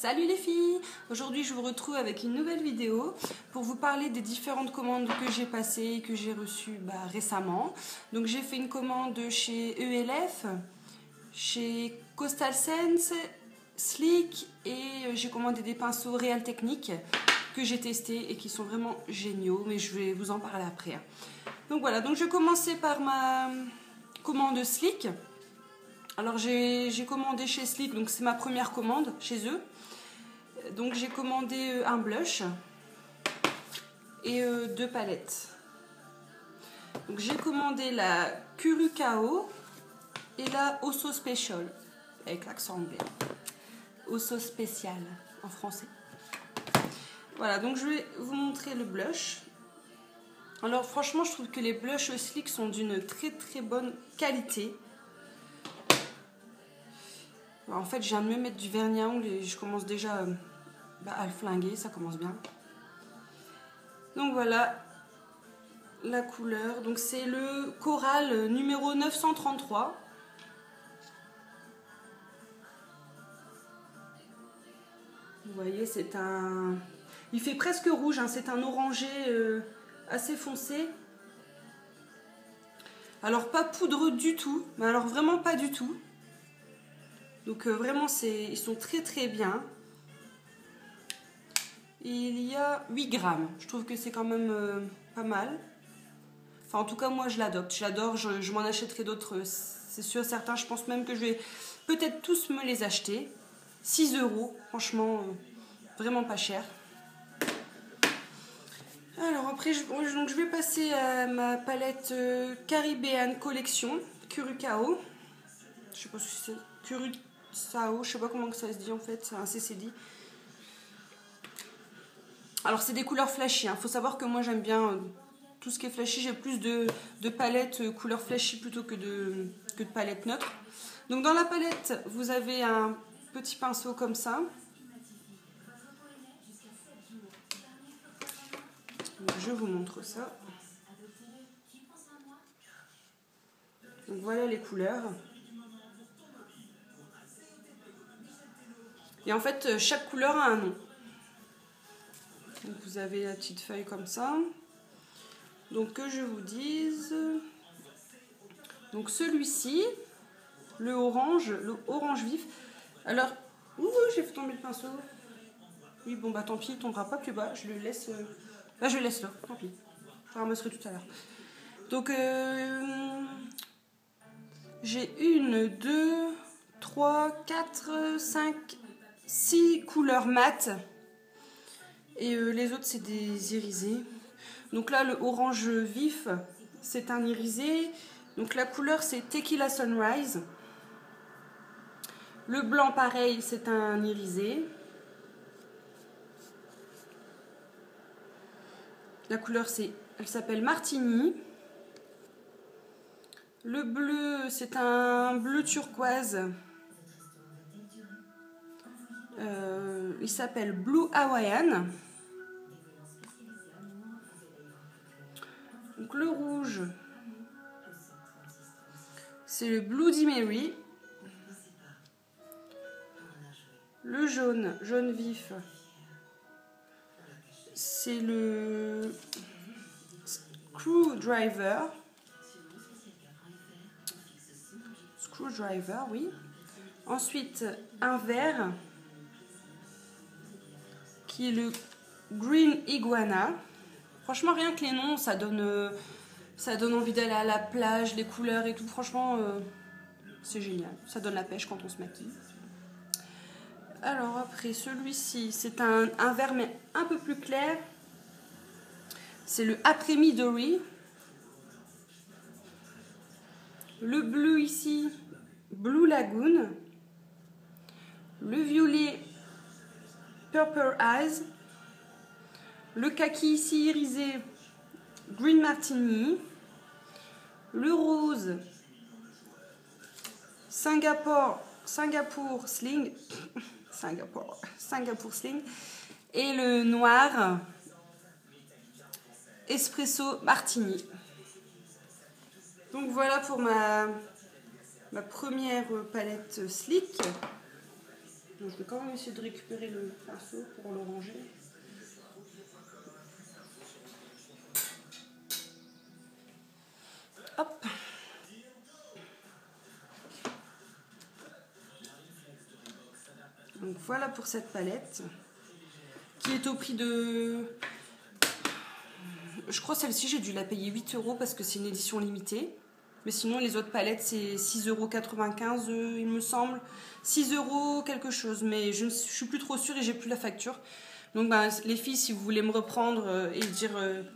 Salut les filles! Aujourd'hui je vous retrouve avec une nouvelle vidéo pour vous parler des différentes commandes que j'ai passées et que j'ai reçues récemment. Donc j'ai fait une commande chez ELF, chez Coastal Sense, Sleek et j'ai commandé des pinceaux Real Technique que j'ai testés et qui sont vraiment géniaux, mais je vais vous en parler après. Donc voilà, donc je vais commencer par ma commande Sleek. Alors j'ai commandé chez Sleek, donc c'est ma première commande chez eux. Donc j'ai commandé un blush et 2 palettes. Donc j'ai commandé la Curacao et la Osso Special avec l'accent anglais. Osso spécial en français. Voilà, donc je vais vous montrer le blush. Alors franchement, je trouve que les blushs Sleek sont d'une très bonne qualité. Alors, en fait, je viens de me mettre du vernis à ongles et je commence déjà à le flinguer, ça commence bien. Donc voilà la couleur. Donc c'est le Coral numéro 933. Vous voyez, c'est un... Il fait presque rouge, hein, c'est un orangé assez foncé. Alors pas poudreux du tout, mais alors vraiment pas du tout. Donc vraiment, ils sont très bien. Il y a 8 grammes. Je trouve que c'est quand même pas mal. Enfin, en tout cas, moi, je l'adopte. Je l'adore. Je m'en achèterai d'autres. C'est sûr, certains. Je pense même que je vais peut-être tous me les acheter. 6 €. Franchement, vraiment pas cher. Alors, après, donc, je vais passer à ma palette Caribbean Collection. Curacao. Je sais pas si c'est Curacao. Je sais pas comment ça se dit en fait. C'est un CCD. Alors c'est des couleurs flashy, hein. Faut savoir que moi j'aime bien tout ce qui est flashy. J'ai plus de palettes couleurs flashy plutôt que de palettes neutres. Donc dans la palette, vous avez un petit pinceau comme ça. Donc, je vous montre ça. Donc voilà les couleurs. Et en fait, chaque couleur a un nom. Donc vous avez la petite feuille comme ça. Donc que je vous dise. Donc celui-ci, le orange vif. Alors, j'ai fait tomber le pinceau. Oui, bon bah tant pis, il tombera pas plus bas. Je le laisse. Là, je le laisse là. Tant pis. Je ramasserai tout à l'heure. Donc j'ai 1, 2, 3, 4, 5, 6 couleurs mates. Et les autres, c'est des irisés. Donc là, le orange vif, c'est un irisé. Donc la couleur, c'est Tequila Sunrise. Le blanc, pareil, c'est un irisé. La couleur, elle s'appelle Martini. Le bleu, c'est un bleu turquoise. Il s'appelle Blue Hawaiian. Donc le rouge, c'est le Bloody Mary. Le jaune vif, c'est le Screwdriver. Oui. Ensuite, un vert qui est le Green Iguana. Franchement, rien que les noms, ça donne envie d'aller à la plage, les couleurs et tout. Franchement, c'est génial. Ça donne la pêche quand on se maquille. Alors après, celui-ci, c'est un vert mais un peu plus clair. C'est le Après Midori. Le bleu ici, Blue Lagoon. Le violet, Purple Eyes. Le kaki ici irisé, Green Martini. Le rose, Singapour Sling. Singapour Sling. Et le noir, Espresso Martini. Donc voilà pour ma première palette Sleek. Donc, je vais quand même essayer de récupérer le pinceau pour le ranger. Hop. Donc voilà pour cette palette qui est au prix de... Je crois celle-ci j'ai dû la payer 8 € parce que c'est une édition limitée. Mais sinon les autres palettes c'est 6,95 € il me semble. 6 € quelque chose, mais je ne suis plus trop sûre et j'ai plus la facture. Donc ben, les filles, si vous voulez me reprendre et dire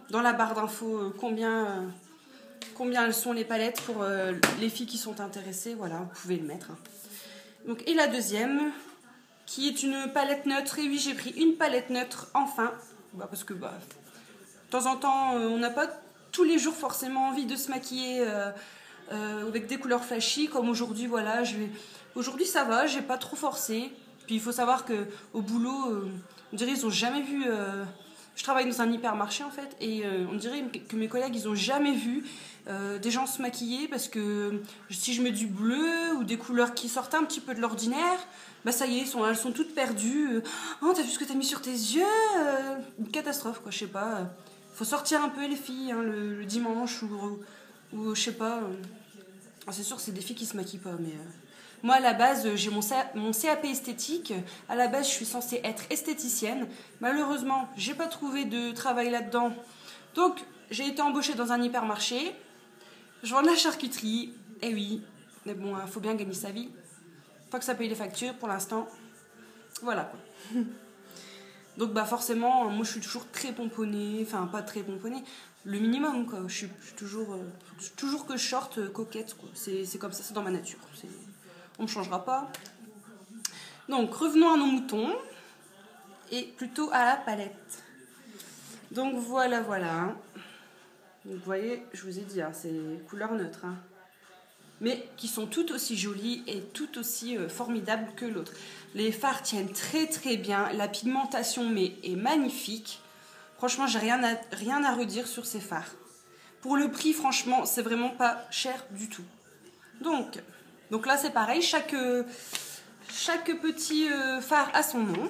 dans la barre d'infos combien elles sont les palettes pour les filles qui sont intéressées, voilà, vous pouvez le mettre. Donc, et la deuxième, qui est une palette neutre. Et oui, j'ai pris une palette neutre enfin, parce que de temps en temps, on n'a pas tous les jours forcément envie de se maquiller avec des couleurs flashy, comme aujourd'hui, voilà. Aujourd'hui, ça va, j'ai pas trop forcé. Puis il faut savoir qu'au boulot, on dirait qu'ils n'ont jamais vu... je travaille dans un hypermarché en fait, et on dirait que mes collègues, ils n'ont jamais vu des gens se maquiller, parce que si je mets du bleu ou des couleurs qui sortent un petit peu de l'ordinaire, bah ça y est, elles sont toutes perdues. Oh, t'as vu ce que t'as mis sur tes yeux? Une catastrophe, quoi, je sais pas. Faut sortir un peu les filles, hein, le dimanche, ou je sais pas. C'est sûr, c'est des filles qui se maquillent pas, mais... Moi, à la base, j'ai mon CAP esthétique. À la base, je suis censée être esthéticienne. Malheureusement, j'ai pas trouvé de travail là-dedans. Donc, j'ai été embauchée dans un hypermarché. Je vends de la charcuterie. Eh oui, mais bon, faut bien gagner sa vie. Faut que ça paye les factures pour l'instant. Voilà, quoi. Donc, forcément, moi, je suis toujours très pomponnée. Enfin, pas très pomponnée. Le minimum, quoi. Je suis toujours que je sorte coquette, quoi. C'est comme ça, c'est dans ma nature. On ne changera pas. Donc, revenons à nos moutons. Et plutôt à la palette. Donc, voilà. Donc, vous voyez, je vous ai dit, hein, c'est couleurs neutres. Hein, mais qui sont tout aussi jolies et tout aussi formidables que l'autre. Les fards tiennent très très bien. La pigmentation est magnifique. Franchement, j'ai rien à redire sur ces fards. Pour le prix, franchement, c'est vraiment pas cher du tout. Donc là, c'est pareil. Chaque petit phare a son nom.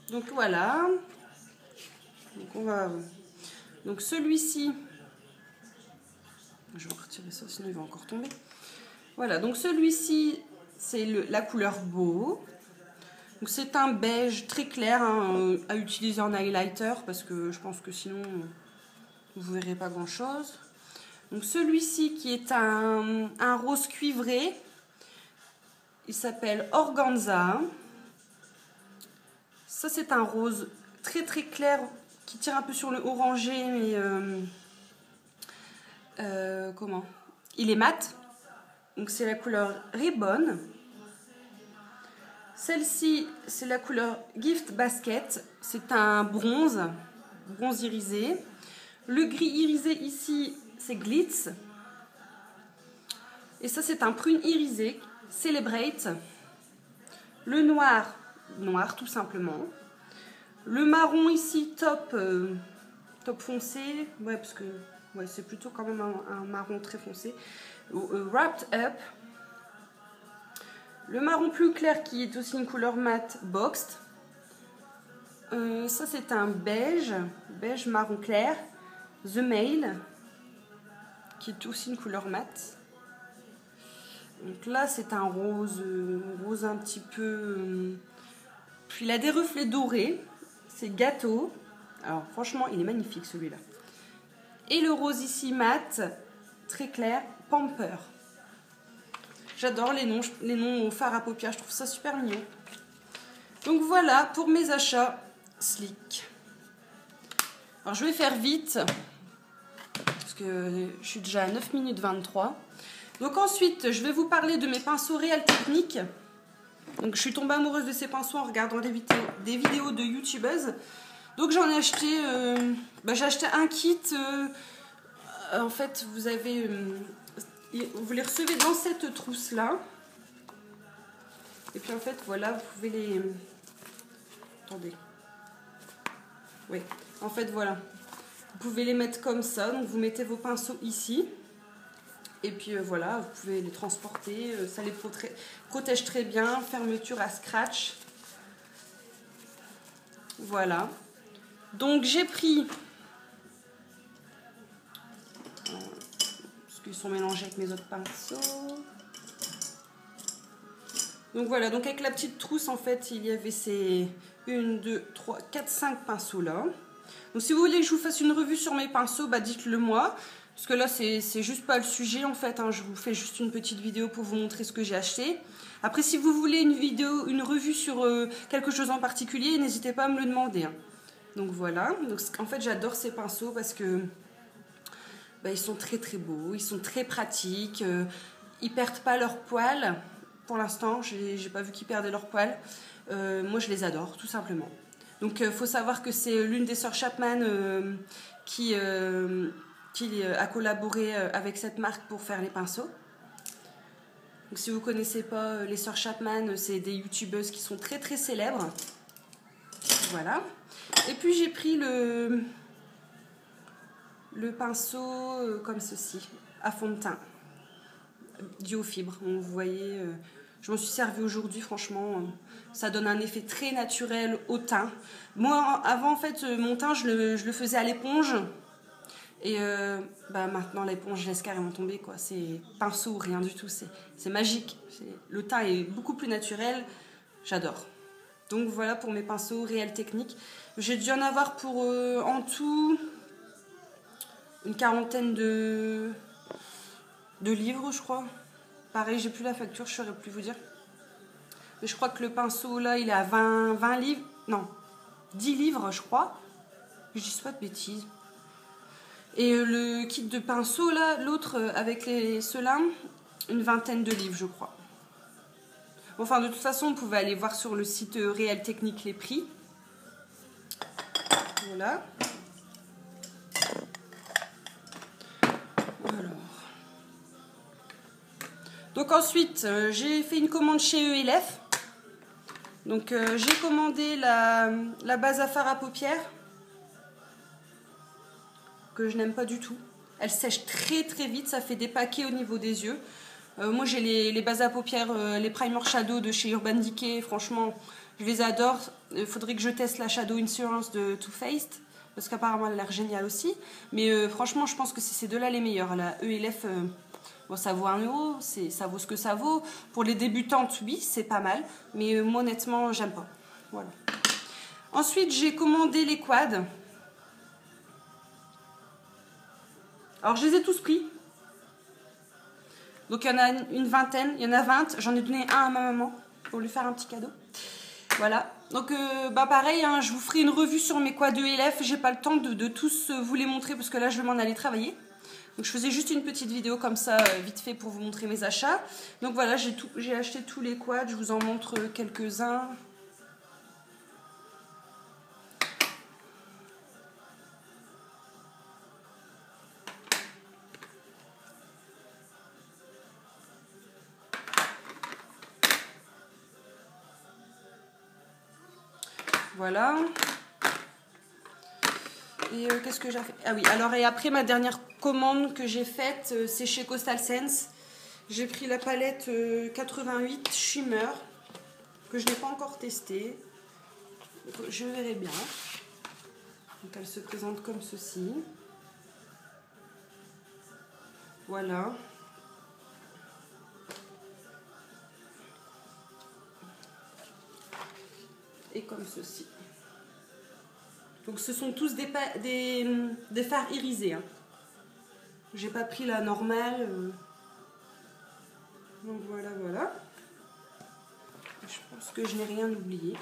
Donc voilà. Donc celui-ci, je vais retirer ça, sinon il va encore tomber. Voilà, donc celui-ci, c'est la couleur Beau. Donc c'est un beige très clair, hein, à utiliser en highlighter, parce que je pense que sinon vous ne verrez pas grand-chose. Donc celui-ci qui est un rose cuivré, il s'appelle Organza. Ça c'est un rose très très clair qui tire un peu sur le orangé, mais il est mat. Donc c'est la couleur Ribbon. Celle-ci, c'est la couleur Gift Basket. C'est un bronze irisé. Le gris irisé ici, c'est Glitz. Et ça, c'est un prune irisé, Celebrate. Le noir tout simplement. Le marron ici, top foncé. Ouais, parce que c'est plutôt quand même un marron très foncé. Wrapped Up. Le marron plus clair qui est aussi une couleur mat, Boxed. Ça c'est un beige marron clair, The Mail, qui est aussi une couleur mat. Donc là c'est un rose un petit peu... Puis il a des reflets dorés, c'est Gâteau. Alors franchement il est magnifique celui-là. Et le rose ici mat, très clair, Pamper. J'adore les noms aux fards à paupières, je trouve ça super mignon. Donc voilà pour mes achats Sleek. Alors je vais faire vite, parce que je suis déjà à 9 minutes 23. Donc ensuite, je vais vous parler de mes pinceaux Real Technique. Donc je suis tombée amoureuse de ces pinceaux en regardant des vidéos de youtubeuses. Donc j'en ai acheté, j'ai acheté un kit. En fait, vous les recevez dans cette trousse là. Et puis en fait voilà, vous pouvez les... Attendez. Oui, en fait voilà. Vous pouvez les mettre comme ça. Donc vous mettez vos pinceaux ici. Et puis voilà, vous pouvez les transporter, ça les protège très bien, fermeture à scratch. Voilà. Donc j'ai pris, parce qu'ils sont mélangés avec mes autres pinceaux. Donc voilà, donc avec la petite trousse en fait, il y avait ces 1, 2, 3, 4, 5 pinceaux là. Donc si vous voulez que je vous fasse une revue sur mes pinceaux, bah dites-le moi. Parce que là, c'est juste pas le sujet en fait. Hein. Je vous fais juste une petite vidéo pour vous montrer ce que j'ai acheté. Après, si vous voulez une revue sur quelque chose en particulier, n'hésitez pas à me le demander. Hein. Donc voilà. Donc, en fait, j'adore ces pinceaux parce que bah, ils sont très très beaux, ils sont très pratiques. Ils perdent pas leurs poils. Pour l'instant, j'ai pas vu qu'ils perdaient leurs poils. Moi, je les adore, tout simplement. Donc, faut savoir que c'est l'une des sœurs Chapman qui a collaboré avec cette marque pour faire les pinceaux. Donc, si vous ne connaissez pas les sœurs Chapman, c'est des youtubeuses qui sont très très célèbres. Voilà. Et puis j'ai pris le pinceau comme ceci, à fond de teint, duo fibre. Vous voyez, je m'en suis servi aujourd'hui, franchement, ça donne un effet très naturel au teint. Moi, avant, en fait, mon teint, je le faisais à l'éponge. Et bah maintenant l'éponge je laisse carrément tomber quoi. C'est pinceau, rien du tout, c'est magique. Le teint est beaucoup plus naturel, j'adore. Donc voilà pour mes pinceaux Réel Technique. J'ai dû en avoir pour en tout une quarantaine de livres je crois. Pareil, j'ai plus la facture, je ne saurais plus vous dire. Mais je crois que le pinceau là il est à 20 livres, non 10 livres je crois. Je dis pas de bêtises. Et le kit de pinceau, là, l'autre avec ceux-là, une vingtaine de livres, je crois. Enfin, de toute façon, vous pouvez aller voir sur le site Réel Technique les prix. Voilà. Alors. Donc ensuite, j'ai fait une commande chez ELF. Donc j'ai commandé la base à fard à paupières. Que je n'aime pas du tout. Elle sèche très très vite, ça fait des paquets au niveau des yeux. Moi j'ai les bases à paupières, les Primer Shadow de chez Urban Decay, franchement je les adore. Il faudrait que je teste la Shadow Insurance de Too Faced, parce qu'apparemment elle a l'air géniale aussi. Mais franchement je pense que c'est ces deux-là les meilleurs. La ELF, bon, ça vaut 1 €, ça vaut ce que ça vaut. Pour les débutantes, oui, c'est pas mal. Mais moi honnêtement, j'aime pas. Voilà. Ensuite j'ai commandé les quads. Alors, je les ai tous pris. Donc, il y en a une vingtaine. Il y en a 20. J'en ai donné un à ma maman pour lui faire un petit cadeau. Voilà. Donc, bah pareil, hein, je vous ferai une revue sur mes quads de ELF. J'ai pas le temps de tous vous les montrer parce que là, je vais m'en aller travailler. Donc, je faisais juste une petite vidéo comme ça, vite fait, pour vous montrer mes achats. Donc, voilà, j'ai acheté tous les quads. Je vous en montre quelques-uns. Voilà. Et qu'est-ce que j'ai fait? Ah oui, alors et après ma dernière commande que j'ai faite, c'est chez Coastal Sense. J'ai pris la palette 88 Shimmer, que je n'ai pas encore testée. Je verrai bien. Donc elle se présente comme ceci. Voilà. Et comme ceci. Donc ce sont tous des fards irisés. Hein. J'ai pas pris la normale. Donc voilà, voilà. Je pense que je n'ai rien oublié.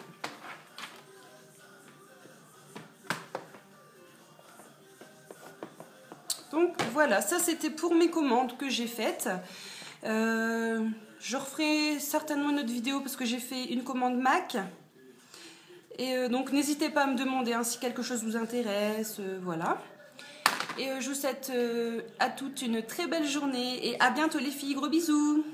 Donc voilà, ça c'était pour mes commandes que j'ai faites. Je referai certainement une autre vidéo parce que j'ai fait une commande MAC. Et donc n'hésitez pas à me demander hein, si quelque chose vous intéresse, voilà. Et je vous souhaite à toutes une très belle journée et à bientôt les filles, gros bisous.